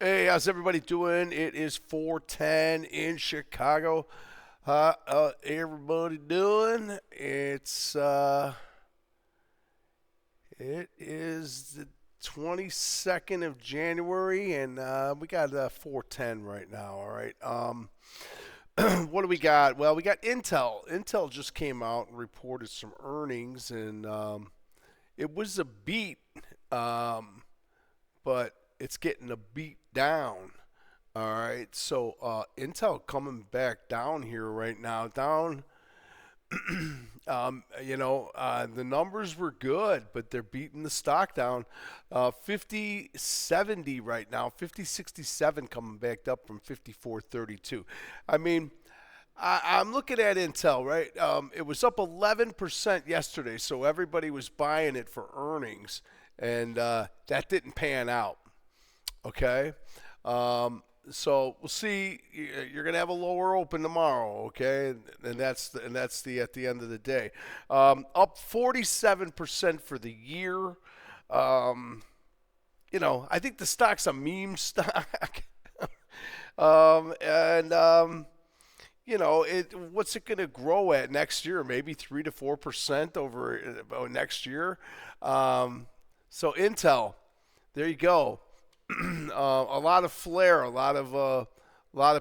Hey, how's everybody doing? It is 4:10 in Chicago. How everybody doing? It is the 22nd of January, and we got 4:10 right now. All right. What do we got? Well, we got Intel. Intel just came out and reported some earnings, and it was a beat, um, but it's getting a beat down. All right, so Intel coming back down here right now. Down, the numbers were good, but they're beating the stock down. 50.70 right now, 50.67 coming back up from 54.32. I mean, I'm looking at Intel, right? It was up 11% yesterday, so everybody was buying it for earnings, and that didn't pan out. Okay. So we'll see. You're going to have a lower open tomorrow, okay? And that's the at the end of the day. Up 47% for the year. Um, I think the stock's a meme stock. And what's it going to grow at next year? Maybe 3 to 4% over next year. So Intel, there you go. A lot of flair, a lot of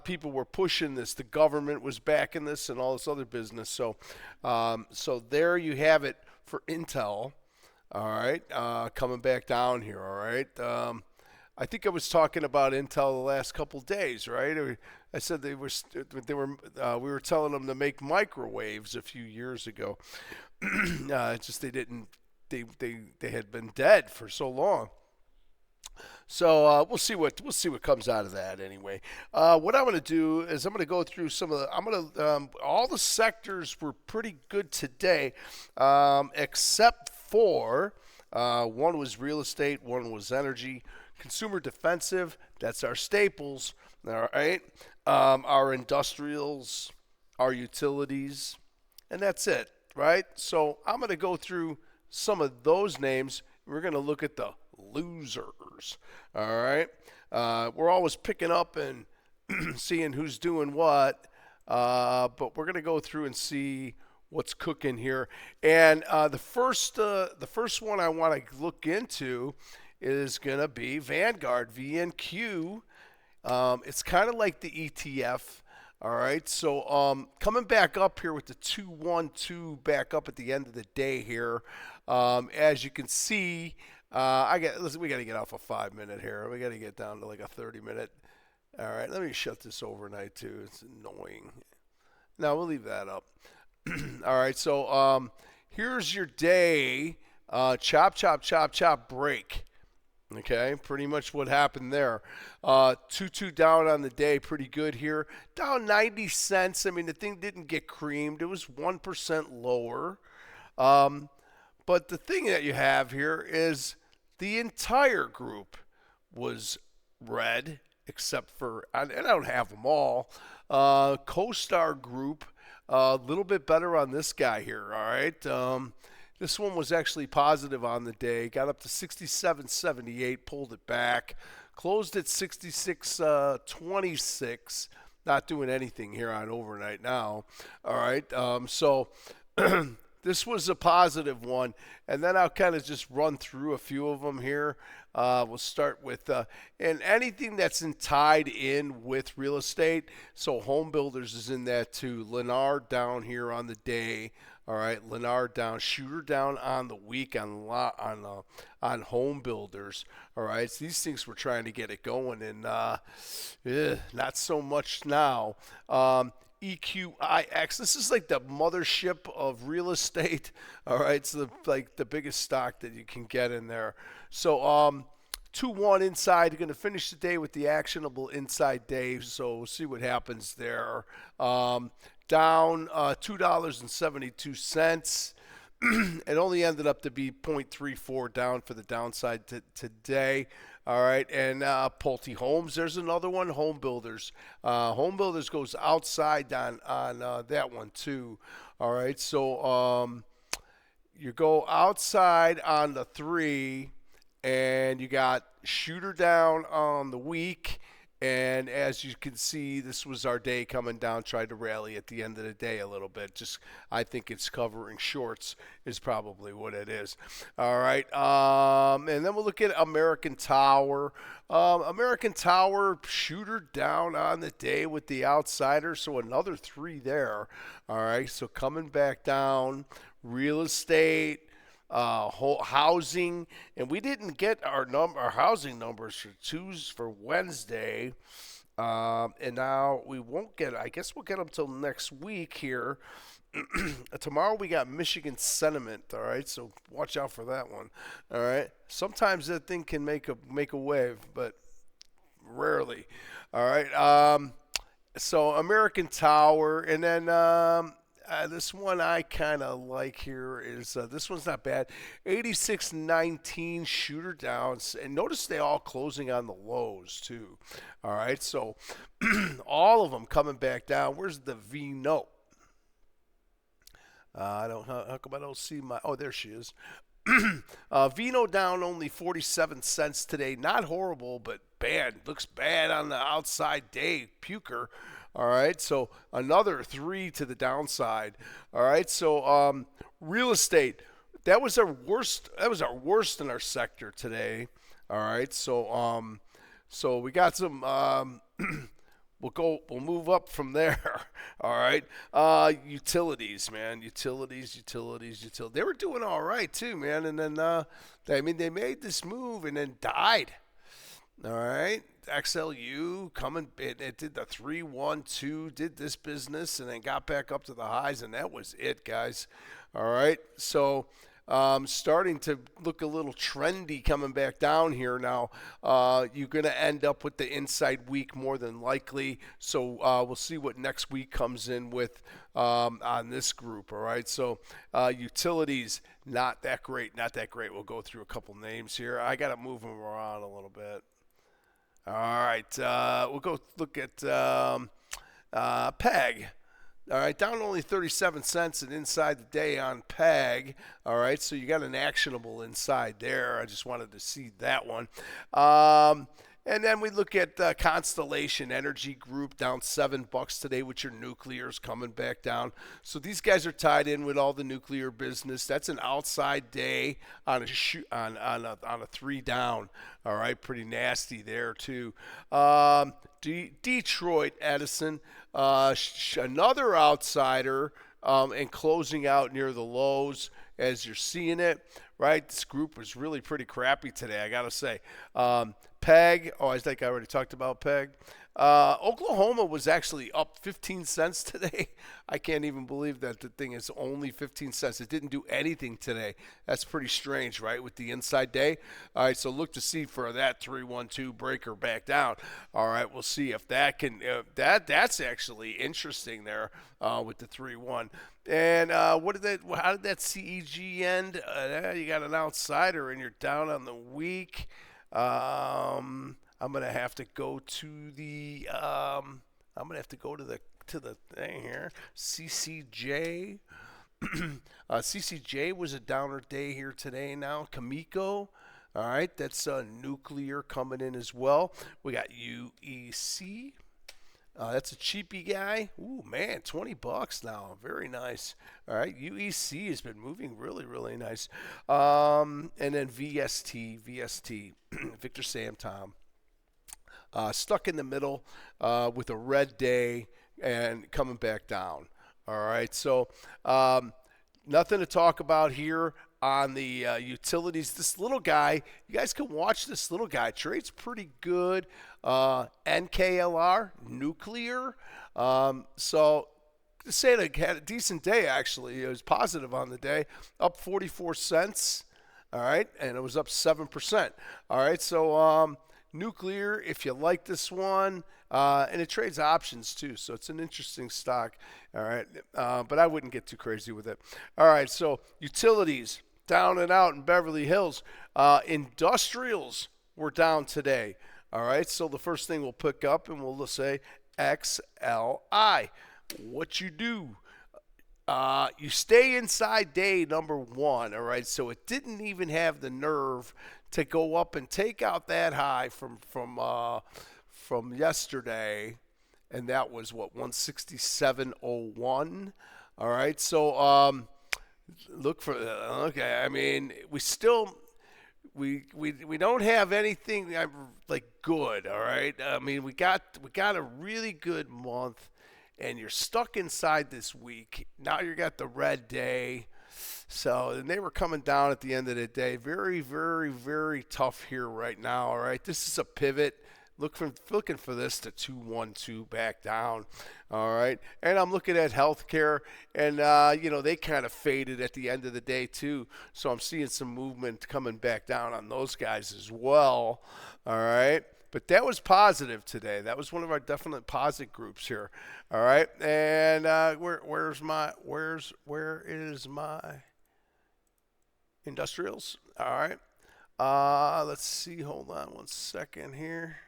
people were pushing this. The government was backing this, and all this other business. So there you have it for Intel. All right, coming back down here. All right. I think I was talking about Intel the last couple days, right? I said we were telling them to make microwaves a few years ago. It's just they didn't. They had been dead for so long. So we'll see what comes out of that anyway. What I'm going to do is I'm going to go through some of the. I'm going to all the sectors were pretty good today, except for one was real estate, one was energy, consumer defensive. That's our staples. All right, our industrials, our utilities, and that's it. Right. So I'm going to go through some of those names. We're going to look at the losers. All right. We're always picking up and seeing who's doing what, but we're gonna go through and see what's cooking here. And the first one I want to look into is gonna be Vanguard VNQ. It's kind of like the ETF. All right, so coming back up here with the 212 back up at the end of the day here. As you can see, listen. We got to get off a 5 minute here. We got to get down to like a 30 minute. All right, let me shut this overnight too. It's annoying. Now we'll leave that up. All right, so here's your day. Chop, chop, chop, chop, break. Okay, pretty much what happened there. 2-2 down on the day, pretty good here. Down 90 cents. I mean, the thing didn't get creamed. It was 1% lower. But the thing that you have here is the entire group was red, except for, and I don't have them all. CoStar Group, a little bit better on this guy here, all right? This one was actually positive on the day, got up to 67.78, pulled it back, closed at 66.26. Not doing anything here on overnight now, all right? So this was a positive one, and then I'll kind of just run through a few of them here. We'll start with and anything that's tied in with real estate. So home builders is in that too. Lennar down here on the day. All right, Lennar down, Shooter down on the week on home builders. All right, so these things were trying to get it going, and not so much now. EQIX. This is like the mothership of real estate. All right, it's like the biggest stock that you can get in there. So 2-1 inside. You're going to finish the day with the actionable inside day. So we'll see what happens there. Down $2.72. It only ended up to be 0.34 down for the downside today. All right, and Pulte Homes, there's another one. Home Builders. Home Builders goes outside on that one too. All right, so you go outside on the 3, and you got shooter down on the week. And as you can see, this was our day coming down, tried to rally at the end of the day a little bit. Just, I think it's covering shorts is probably what it is. All right. And then we'll look at American Tower. American Tower shooter down on the day with the outsider. So another 3 there. All right. So coming back down, real estate. Housing, and we didn't get our housing numbers for Wednesday, and now we won't get. I guess we'll get them till next week here. Tomorrow we got Michigan sentiment. All right, so watch out for that one. All right, sometimes that thing can make a wave, but rarely. All right. So American Tower, and then this one I kind of like here is this one's not bad. 86.19 shooter downs, and notice they all closing on the lows too. All right, so all of them coming back down. Where's the V note? I don't. How come I don't see my? Oh, there she is. Vino down only 47 cents today. Not horrible, but bad. Looks bad on the outside day. Puker. All right, so another 3 to the downside. All right, so real estate. That was our worst. That was our worst in our sector today. All right, so we got some. We'll move up from there. All right. Utilities, man. Utilities. They were doing all right too, man. And then they made this move and then died. All right. XLU coming, it did the 3-1-2, did this business, and then got back up to the highs, and that was it, guys. All right. So starting to look a little trendy coming back down here now. You're going to end up with the inside week more than likely. So we'll see what next week comes in with on this group. All right. So utilities, not that great. We'll go through a couple names here. I got to move them around a little bit. All right. We'll go look at PEG. All right, down only 37 cents and inside the day on PEG. All right, so you got an actionable inside there. I just wanted to see that one. And then we look at Constellation Energy Group down $7 today with your nuclears coming back down. So these guys are tied in with all the nuclear business. That's an outside day on a 3 down. All right, pretty nasty there too. Detroit Edison, another outsider, and closing out near the lows as you're seeing it. Right, this group was really pretty crappy today, I gotta say. PEG, I think I already talked about PEG. Oklahoma was actually up 15 cents today. I can't even believe that the thing is only 15 cents. It didn't do anything today. That's pretty strange, right, with the inside day. All right, so look to see for that 3-1-2 breaker back down. All right, we'll see if that can that's actually interesting there with the 3-1. And how did that CEG end? You got an outsider and you're down on the week. I'm gonna have to go to the thing here. CCJ. CCJ was a downer day here today. Now Cameco. All right, that's nuclear coming in as well. We got UEC. That's a cheapy guy. Ooh, man, $20 now. Very nice. All right, UEC has been moving really, really nice. And then VST, Victor Sam Tom. Stuck in the middle with a red day and coming back down. All right, so nothing to talk about here on the utilities. This little guy, you guys can watch this little guy. Trades pretty good. NKLR, nuclear. So to say it had a decent day, actually. It was positive on the day, up 44 cents. All right, and it was up 7%. All right, so nuclear, if you like this one, and it trades options too, so it's an interesting stock. All right, but I wouldn't get too crazy with it. All right, so utilities down and out in Beverly Hills. Industrials were down today. All right, so the first thing we'll pick up and we'll say XLI. What you do? You stay inside day number 1. All right, so it didn't even have the nerve to go up and take out that high from yesterday, and that was what 167.01. All right, so look for okay. I mean, we don't have anything like good. All right, I mean we got a really good month, and you're stuck inside this week. Now you got the red day. So, and they were coming down at the end of the day. Very, very, very tough here right now. All right, this is a pivot. Looking for this to 212 back down. All right, and I'm looking at healthcare, and they kind of faded at the end of the day too. So I'm seeing some movement coming back down on those guys as well. All right. But that was positive today. That was one of our definite positive groups here. All right, and where is my industrials? All right. Let's see. Hold on one second here.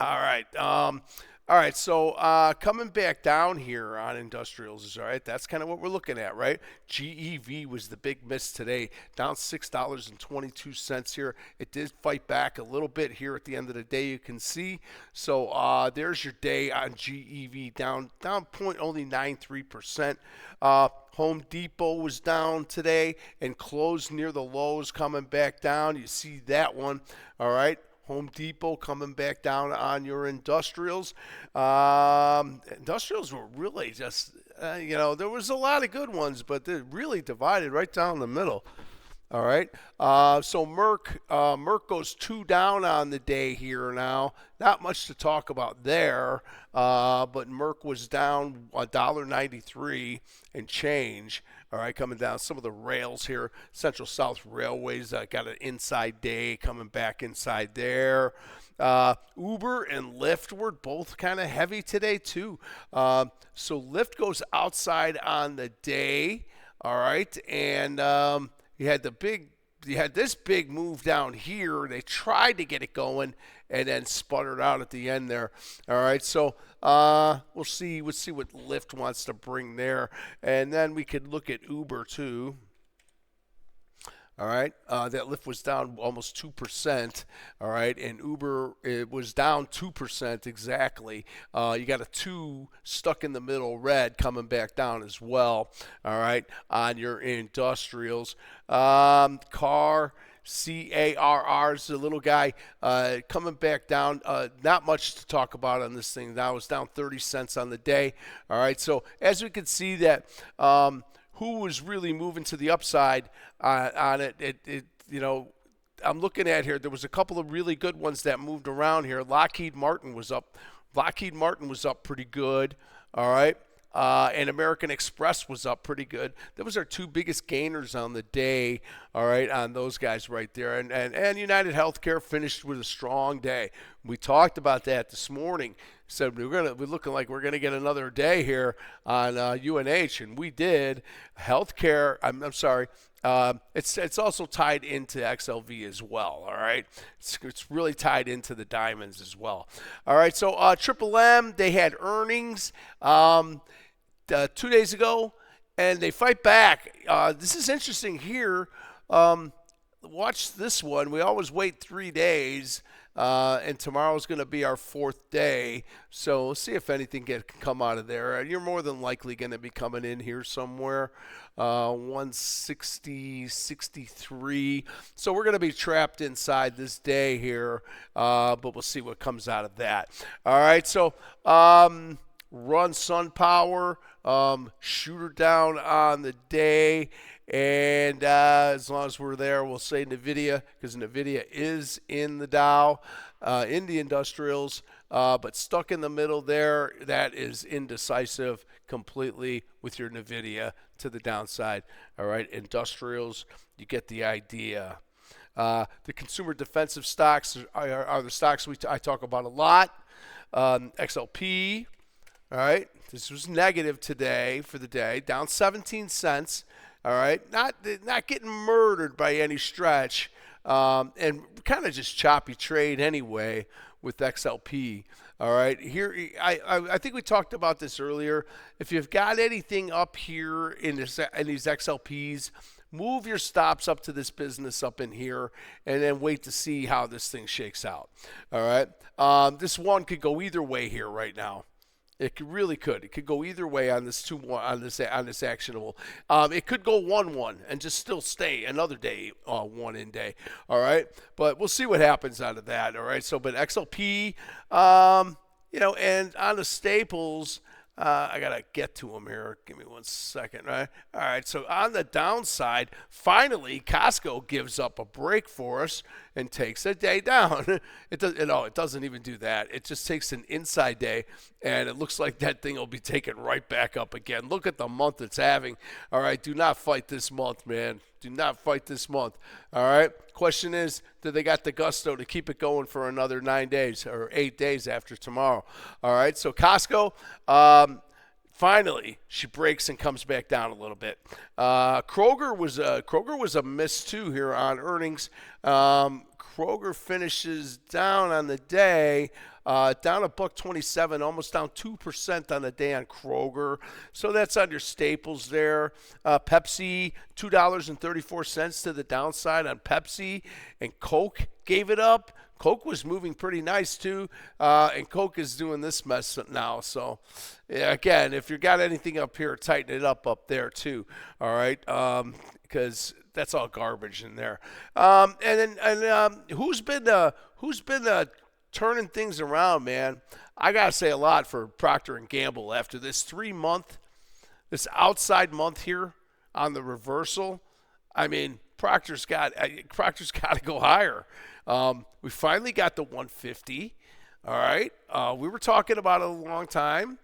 All right. All right. So coming back down here on industrials is all right. That's kind of what we're looking at, right? GEV was the big miss today, down $6.22 here. It did fight back a little bit here at the end of the day. You can see. So there's your day on GEV, down 0.93%. Home Depot was down today and closed near the lows, coming back down. You see that one. All right. Home Depot coming back down on your industrials. Industrials were really just, there was a lot of good ones, but they're really divided right down the middle. All right. So Merck goes 2 down on the day here now. Not much to talk about there, but Merck was down $1.93 and change. All right, coming down some of the rails here. Central South Railways got an inside day, coming back inside there. Uber and Lyft were both kind of heavy today too. So Lyft goes outside on the day. All right, and you had this big move down here. They tried to get it going and then sputtered out at the end there. All right, so we'll see what Lyft wants to bring there, and then we could look at Uber too. All right, that Lyft was down almost 2%. All right, and Uber, it was down 2% exactly. You got a 2 stuck in the middle, red, coming back down as well. All right, on your industrials. CARR is the little guy coming back down. Not much to talk about on this thing. Now it's down 30 cents on the day. All right, so as we can see that who was really moving to the upside on it, I'm looking at here. There was a couple of really good ones that moved around here. Lockheed Martin was up. Lockheed Martin was up pretty good. All right. And American Express was up pretty good. Those are 2 biggest gainers on the day, all right, on those guys right there. And United Healthcare finished with a strong day. We talked about that this morning. Said we're looking like we're gonna get another day here on UNH, and we did. Healthcare. I'm sorry. It's also tied into XLV as well. All right, it's really tied into the diamonds as well. All right, so Triple M, they had earnings 2 days ago, and they fight back. This is interesting here. Watch this one. We always wait 3 days. And tomorrow's going to be our 4th day. So we'll see if anything can come out of there. You're more than likely going to be coming in here somewhere. 160.63. So we're going to be trapped inside this day here. But we'll see what comes out of that. All right. So Run SunPower. Shooter down on the day. And as long as we're there, we'll say NVIDIA, because NVIDIA is in the Dow, in the industrials, but stuck in the middle there. That is indecisive completely with your NVIDIA to the downside. All right, industrials, you get the idea. The consumer defensive stocks are the stocks I talk about a lot. XLP, all right, this was negative today for the day, down 17 cents. All right, not getting murdered by any stretch, and kind of just choppy trade anyway. with XLP. All right, here I think we talked about this earlier. If you've got anything up here in these XLPs, move your stops up to this business up in here, and then wait to see how this thing shakes out. All right, this one could go either way here right now. Really could. It could go either way on this 2-1 on this actionable. It could go 1-1 and just still stay another day, one in day. All right, but we'll see what happens out of that. All right. So, but XLP, and on the staples. I gotta get to them here. Give me 1 second, right? All right. So on the downside, finally, Costco gives up a break for us and takes a day down. It doesn't even do that. It just takes an inside day, and it looks like that thing will be taken right back up again. Look at the month it's having. All right. Do not fight this month, man. Do not fight this month. All right. Question is, do they got the gusto to keep it going for another 9 days or 8 days after tomorrow? All right. So Costco, finally, she breaks and comes back down a little bit. Kroger was a miss too here on earnings. Kroger finishes down on the day. Down $1.27, almost down 2% on the day on Kroger. So that's on your staples there. Pepsi, $2.34 to the downside on Pepsi. And Coke gave it up. Coke was moving pretty nice too. And Coke is doing this mess now. So, yeah, again, if you got anything up here, tighten it up there too. All right. Because that's all garbage in there. Who's been turning things around, man? I gotta say a lot for Procter and Gamble after this 3-month, this outside month here on the reversal. I mean, Procter's got to go higher. We finally got the 150. All right, we were talking about it a long time.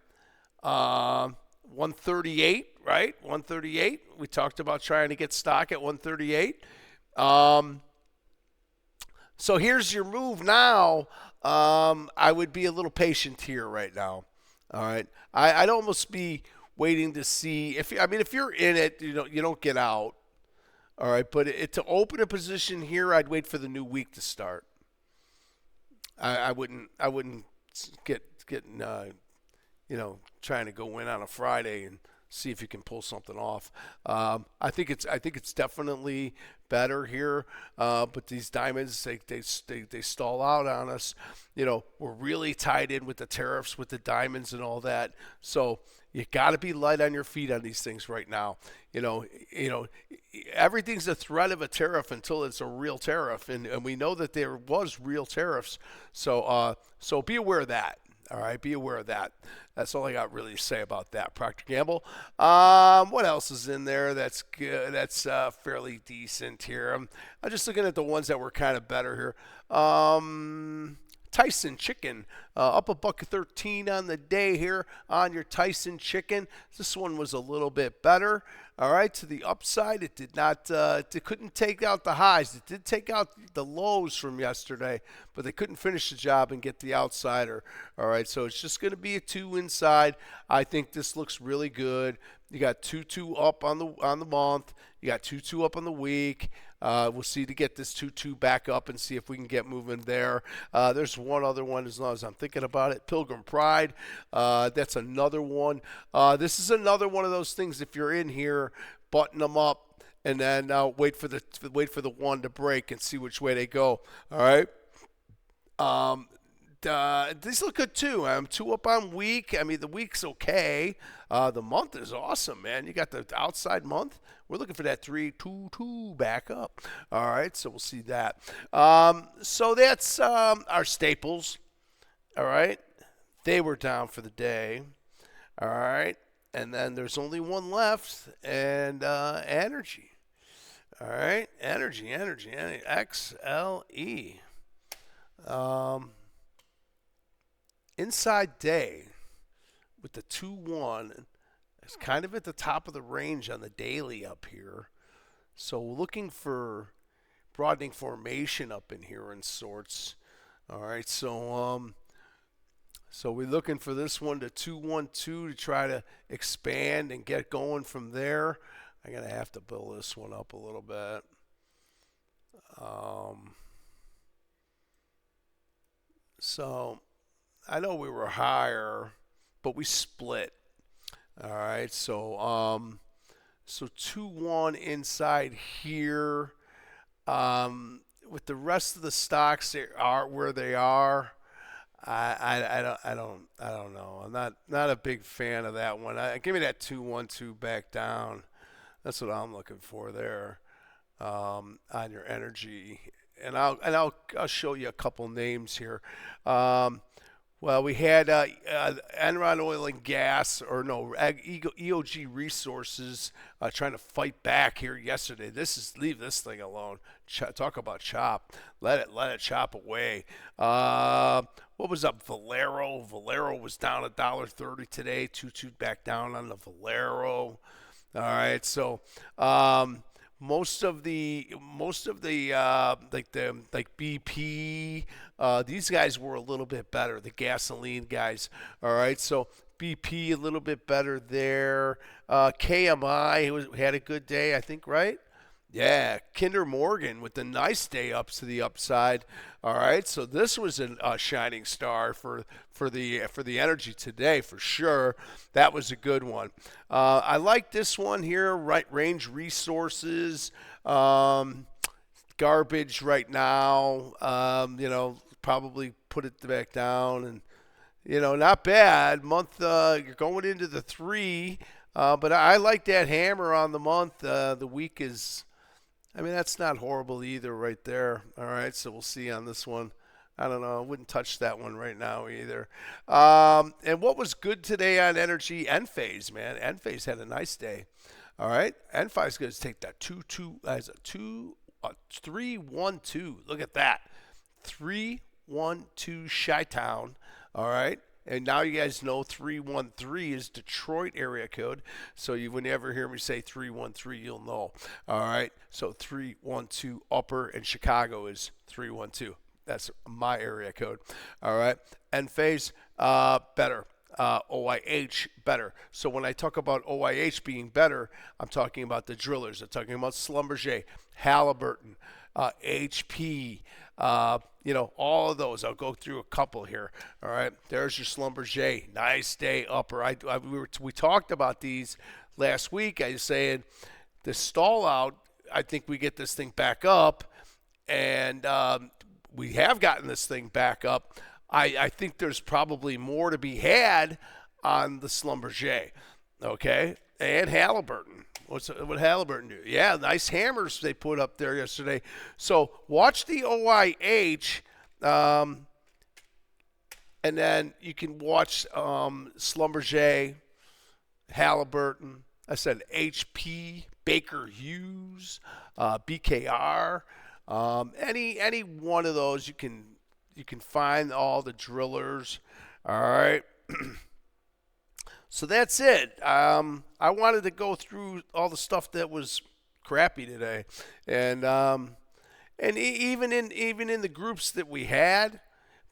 138, right? 138. We talked about trying to get stock at 138. So here's your move now. I would be a little patient here right now. All right. I'd almost be waiting to see if you're in it, you don't get out. All right. But to open a position here, I'd wait for the new week to start. I wouldn't get trying to go in on a Friday and see if you can pull something off. I think it's definitely better here, but these diamonds they stall out on us. We're really tied in with the tariffs, with the diamonds and all that. So you got to be light on your feet on these things right now. Everything's a threat of a tariff until it's a real tariff, and we know that there was real tariffs. So be aware of that. All right, be aware of that. That's all I got really to say about that. Procter Gamble. What else is in there that's good? That's fairly decent here. I'm just looking at the ones that were kind of better here. Tyson Chicken, up $1.13 on the day here on your Tyson Chicken. This one was a little bit better. All right, to the upside, it did not. It couldn't take out the highs. It did take out the lows from yesterday, but they couldn't finish the job and get the outsider. All right, so it's just going to be a 2 inside. I think this looks really good. You got 2-2 up on the month. You got 2-2 up on the week. We'll see to get this 2-2 back up and see if we can get moving there. There's one other one as long as I'm thinking about it. Pilgrim Pride. That's another one. This is another one of those things. If you're in here, button them up and then wait for the one to break and see which way they go. All right. These look good too. I'm 2 up on week. I mean, the week's okay. The month is awesome, man. You got the outside month. We're looking for that 3-2-2 back up. All right, so we'll see that. So that's our staples. All right, they were down for the day. All right, and then there's only one left, and energy. All right, energy, XLE. Inside day with the 2-1, it's kind of at the top of the range on the daily up here. So looking for broadening formation up in here in sorts. All right, so we're looking for this one to 2-1-2 to try to expand and get going from there. I'm gonna have to build this one up a little bit. So I know we were higher, but we split. All right. So 2-1 inside here. With the rest of the stocks they are where they are. I don't know. I'm not a big fan of that one. Give me that 2-1-2 back down. That's what I'm looking for there, on your energy. And I'll show you a couple names here. Um, well, we had Enron Oil and Gas, or no, EOG Resources, trying to fight back here yesterday. Leave this thing alone. Talk about chop. Let it chop away. What was up? Valero. Valero was down $1.30 today. 2 back down on the Valero. All right, so most of the like BP, these guys were a little bit better. The gasoline guys. All right, so BP a little bit better there. KMI had a good day, I think, right? Yeah, Kinder Morgan with a nice day up to the upside. All right, so this was a shining star for the energy today for sure. That was a good one. I like this one here, right? Range Resources, garbage right now. Probably put it back down, and not bad. Month, you're going into the 3, but I like that hammer on the month. The week is. I mean, that's not horrible either right there. All right, so we'll see on this one. I don't know. I wouldn't touch that one right now either. And what was good today on energy? Enphase, man. Enphase had a nice day. All right, Enphase going to take that 2-2 as a 3-1-2. Look at that. 3-1-2 Chi-Town. All right. And now you guys know 313 is Detroit area code. So when you ever hear me say 313, you'll know. All right. So 312 upper, and Chicago is 312. That's my area code. All right. Enphase, better. OIH, better. So when I talk about OIH being better, I'm talking about the drillers. I'm talking about Schlumberger, Halliburton, HP, all of those. I'll go through a couple here. All right, there's your Schlumberger, nice day upper. We talked about these last week. I was saying the stall out. I think we get this thing back up, and we have gotten this thing back up. I think there's probably more to be had on the Schlumberger, okay, and Halliburton. What Halliburton do? Yeah, nice hammers they put up there yesterday. So watch the OIH, and then you can watch Schlumberger, Halliburton. I said HP, Baker Hughes, BKR. Any one of those you can find all the drillers. All right. So that's it. I wanted to go through all the stuff that was crappy today, and even in the groups that we had,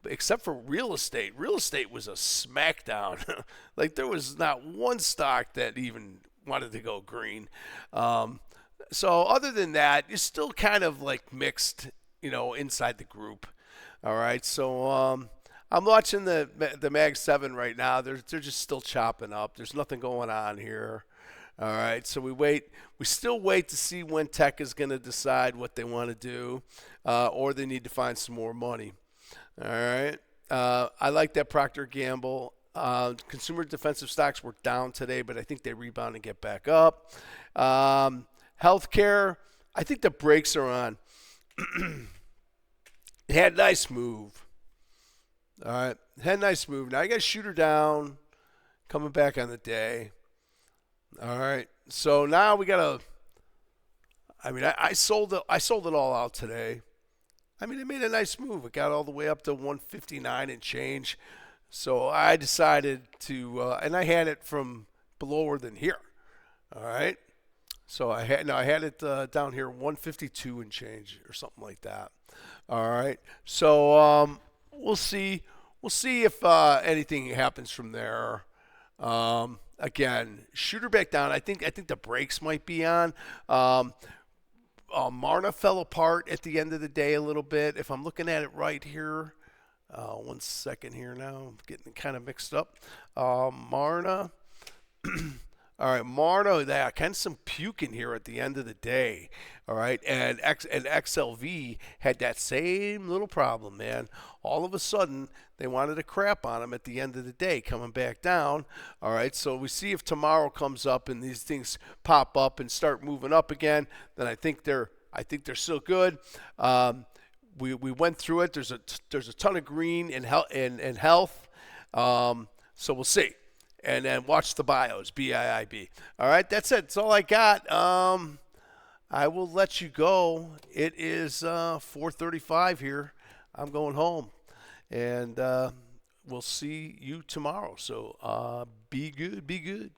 except for real estate. Real estate was a smackdown. Like there was not one stock that even wanted to go green. So other than that, it's still kind of like mixed, inside the group. All right, so I'm watching the Mag 7 right now. They're just still chopping up. There's nothing going on here. All right, so we still wait to see when Tech is going to decide what they want to do, or they need to find some more money. All right, I like that Procter Gamble. Consumer defensive stocks were down today, but I think they rebound and get back up. Healthcare, I think the brakes are on. It had a nice move. All right, had a nice move. Now you got to shoot her down, coming back on the day. All right, so now we got to. I mean, I sold it all out today. I mean, it made a nice move. It got all the way up to 159 and change. So I decided to, and I had it from below than here. All right. So I had it down here 152 and change or something like that. All right. So we'll see. We'll see if anything happens from there. Again, shoot her back down. I think the brakes might be on. Marna fell apart at the end of the day a little bit. If I'm looking at it right here, One second here now. I'm getting kind of mixed up. Marna. All right, Marno, yeah, kind of some puking here at the end of the day. All right, and XLV had that same little problem, man. All of a sudden, they wanted to crap on them at the end of the day, coming back down. All right, so we see if tomorrow comes up and these things pop up and start moving up again. Then I think they're still good. We went through it. There's a ton of green and health. So we'll see. And then watch the bios, BIIB. All right, that's it. That's all I got. I will let you go. It is 4:35 here. I'm going home, and we'll see you tomorrow. So be good, be good.